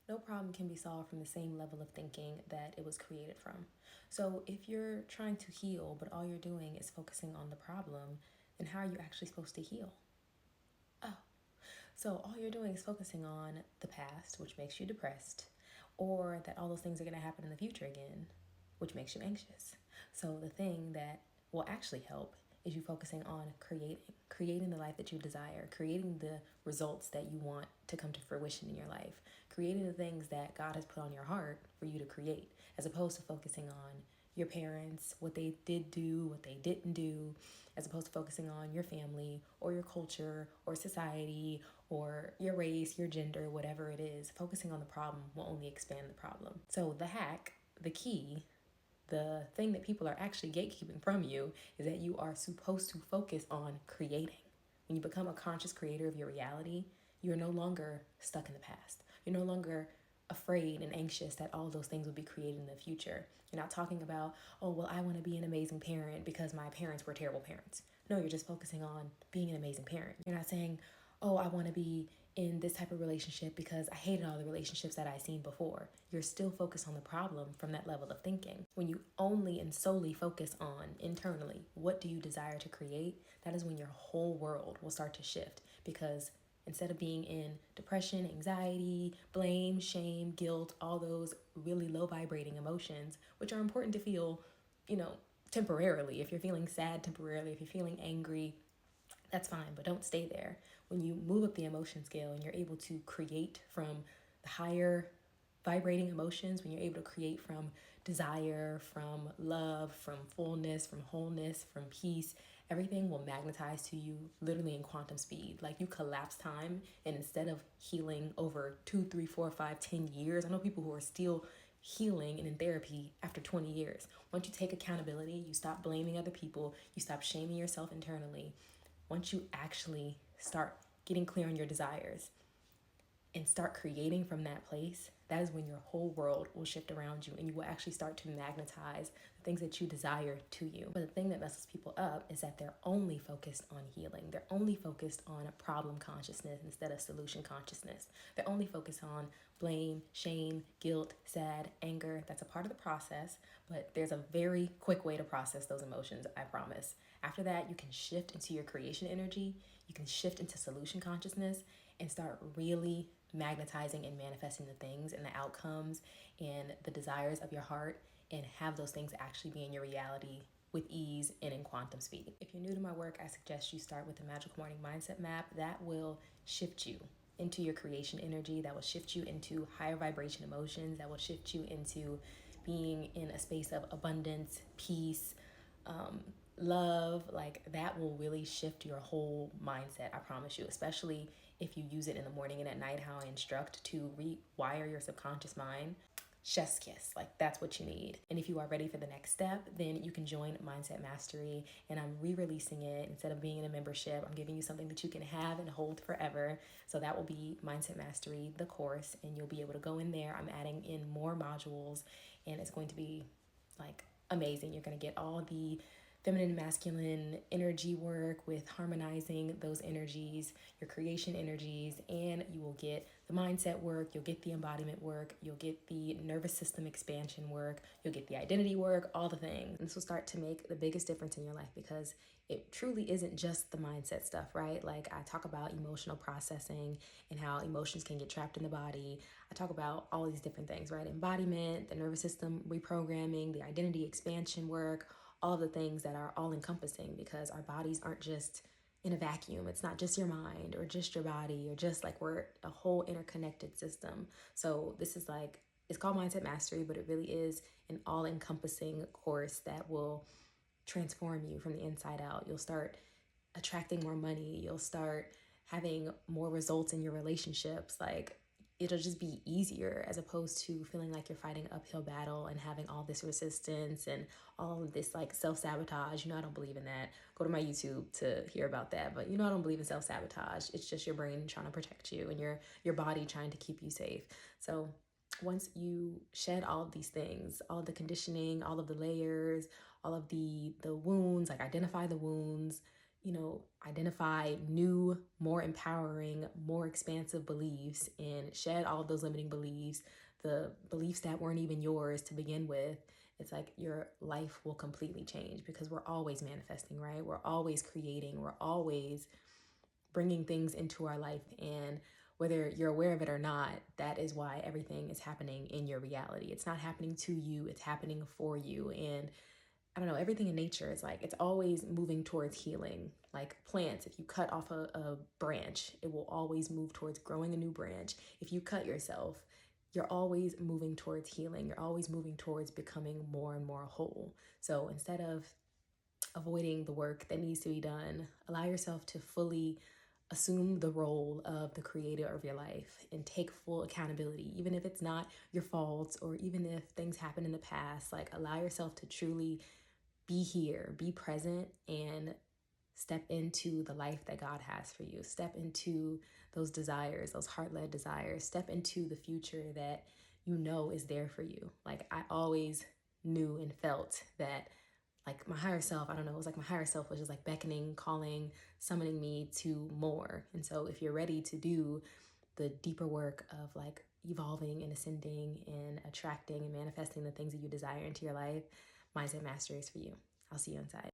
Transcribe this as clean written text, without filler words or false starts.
No problem can be solved from the same level of thinking that it was created from. So if you're trying to heal, but all you're doing is focusing on the problem, then how are you actually supposed to heal? Oh, so all you're doing is focusing on the past, which makes you depressed, or that all those things are going to happen in the future again, which makes you anxious. So the thing that will actually help is you focusing on creating the life that you desire, creating the results that you want to come to fruition in your life, creating the things that God has put on your heart for you to create, as opposed to focusing on your parents, what they did do, what they didn't do, as opposed to focusing on your family or your culture or society or your race, your gender, whatever it is. Focusing on the problem will only expand the problem. So the hack, the key, the thing that people are actually gatekeeping from you is that you are supposed to focus on creating. When you become a conscious creator of your reality, you're no longer stuck in the past. You're no longer afraid and anxious that all those things will be created in the future. You're not talking about, oh, well, I want to be an amazing parent because my parents were terrible parents. No, you're just focusing on being an amazing parent. You're not saying, oh, I want to be in this type of relationship because I hated all the relationships that I've seen before. You're still focused on the problem from that level of thinking. When you only and solely focus on internally, what do you desire to create? That is when your whole world will start to shift, because instead of being in depression, anxiety, blame, shame, guilt, all those really low vibrating emotions, which are important to feel, temporarily. If you're feeling sad temporarily, if you're feeling angry, that's fine, but don't stay there. When you move up the emotion scale and you're able to create from the higher vibrating emotions, when you're able to create from desire, from love, from fullness, from wholeness, from peace, everything will magnetize to you literally in quantum speed. Like, you collapse time, and instead of healing over 2, 3, 4, 5, 10 years, I know people who are still healing and in therapy after 20 years. Once you take accountability, you stop blaming other people, you stop shaming yourself internally. Once you actually start getting clear on your desires and start creating from that place, that is when your whole world will shift around you and you will actually start to magnetize the things that you desire to you. But the thing that messes people up is that they're only focused on healing. They're only focused on a problem consciousness instead of solution consciousness. They're only focused on blame, shame, guilt, sad, anger. That's a part of the process, but there's a very quick way to process those emotions, I promise. After that, you can shift into your creation energy, you can shift into solution consciousness, and start really magnetizing and manifesting the things and the outcomes and the desires of your heart, and have those things actually be in your reality with ease and in quantum speed. If you're new to my work, I suggest you start with the Magical Morning Mindset Map. That will shift you into your creation energy, that will shift you into higher vibration emotions, that will shift you into being in a space of abundance, peace, love. Like, that will really shift your whole mindset, I promise you, especially if you use it in the morning and at night, how I instruct to rewire your subconscious mind. Chef's kiss, like, that's what you need. And if you are ready for the next step, then you can join Mindset Mastery, and I'm re-releasing it. Instead of being in a membership, I'm giving you something that you can have and hold forever. So that will be Mindset Mastery, the course, and you'll be able to go in there. I'm adding in more modules, and it's going to be like amazing. You're going to get all the feminine and masculine energy work with harmonizing those energies, your creation energies, and you will get the mindset work, you'll get the embodiment work, you'll get the nervous system expansion work, you'll get the identity work, all the things. And this will start to make the biggest difference in your life, because it truly isn't just the mindset stuff, right? Like, I talk about emotional processing and how emotions can get trapped in the body. I talk about all these different things, right? Embodiment, the nervous system reprogramming, the identity expansion work, all of the things that are all encompassing, because our bodies aren't just in a vacuum. It's not just your mind or just your body, or just like, we're a whole interconnected system. So this is like, it's called Mindset Mastery, but it really is an all encompassing course that will transform you from the inside out. You'll start attracting more money. You'll start having more results in your relationships. Like, it'll just be easier, as opposed to feeling like you're fighting an uphill battle and having all this resistance and all of this like self-sabotage. I don't believe in that. Go to my YouTube to hear about that. But I don't believe in self-sabotage. It's just your brain trying to protect you and your body trying to keep you safe. So once you shed all of these things, all of the conditioning, all of the layers, all of the wounds, like, identify the wounds, identify new, more empowering, more expansive beliefs and shed all of those limiting beliefs, the beliefs that weren't even yours to begin with, it's like your life will completely change, because we're always manifesting, right? We're always creating, we're always bringing things into our life. And whether you're aware of it or not, that is why everything is happening in your reality. It's not happening to you, it's happening for you. And I don't know, everything in nature is like, it's always moving towards healing. Like plants, if you cut off a branch, it will always move towards growing a new branch. If you cut yourself, you're always moving towards healing. You're always moving towards becoming more and more whole. So instead of avoiding the work that needs to be done, allow yourself to fully assume the role of the creator of your life and take full accountability, even if it's not your fault or even if things happen in the past. Like, allow yourself to truly be here, be present, and step into the life that God has for you. Step into those desires, those heart-led desires. Step into the future that you know is there for you. Like, I always knew and felt that, like, my higher self, I don't know, it was like my higher self was just like beckoning, calling, summoning me to more. And so if you're ready to do the deeper work of like evolving and ascending and attracting and manifesting the things that you desire into your life, Mindset Mastery is for you. I'll see you inside.